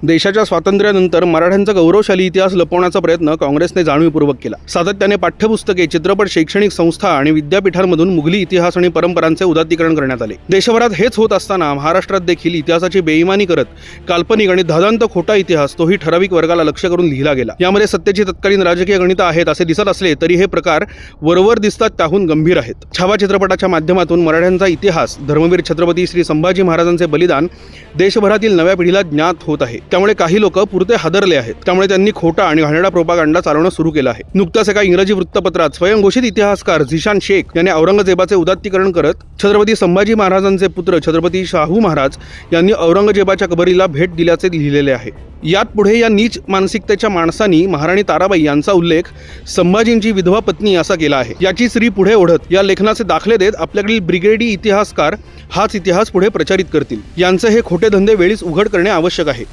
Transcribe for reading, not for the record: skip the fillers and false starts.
देशाच्या स्वातंत्र्यानंतर मराठ्यांचा गौरवशाली इतिहास लपवण्याचा प्रयत्न काँग्रेसने जाणीवपूर्वक केला। सातत्याने पाठ्यपुस्तके, चित्रपट, शैक्षणिक संस्था आणि विद्यापीठांमधून मुघली इतिहास आणि परंपरांचे उदात्तीकरण करण्यात आले। देशभरात हेच होत असताना महाराष्ट्रात देखील इतिहासाची बेईमानी करत काल्पनिक आणि धादांत खोटा इतिहास तोही ठराविक वर्गाला लक्ष्य करून लिहिला गेला। यामध्ये सत्तेची तत्कालीन राजकीय गणितं आहेत असे दिसत असले तरी हे प्रकार वरवर दिसतात त्याहून गंभीर आहेत। छावा चित्रपटाच्या माध्यमातून मराठ्यांचा इतिहास, धर्मवीर छत्रपती श्री संभाजी महाराजांचे बलिदान देशभरातील नव्या पिढीला ज्ञात होत आहे। त्यामुळे काही लोक पुरते हादरले आहेत। त्यामुळे त्यांनी खोटा आणि घाणेरडा प्रोपागंडा चालवणं सुरू केलं आहे। नुकताच एका इंग्रजी वृत्तपत्रात स्वयंघोषित इतिहासकार झिशान शेख यांनी औरंगजेबाचे उदात्तीकरण करत छत्रपती संभाजी महाराजांचे पुत्र छत्रपती शाहू महाराज यांनी औरंगजेबाच्या कबरीला भेट दिल्याचे लिहिलेले आहे। यात पुढे या नीच मानसिकतेच्या माणसांनी महाराणी ताराबाई यांचा उल्लेख संभाजींची विधवा पत्नी असा केला आहे। याची श्री पुढे ओढत या लेखनाचे दाखले देत आपल्याकडील ब्रिगेडी इतिहासकार हाच इतिहास पुढे प्रचारित करतील। यांचे हे खोटे धंदे वेळीच उघड करणे आवश्यक आहे।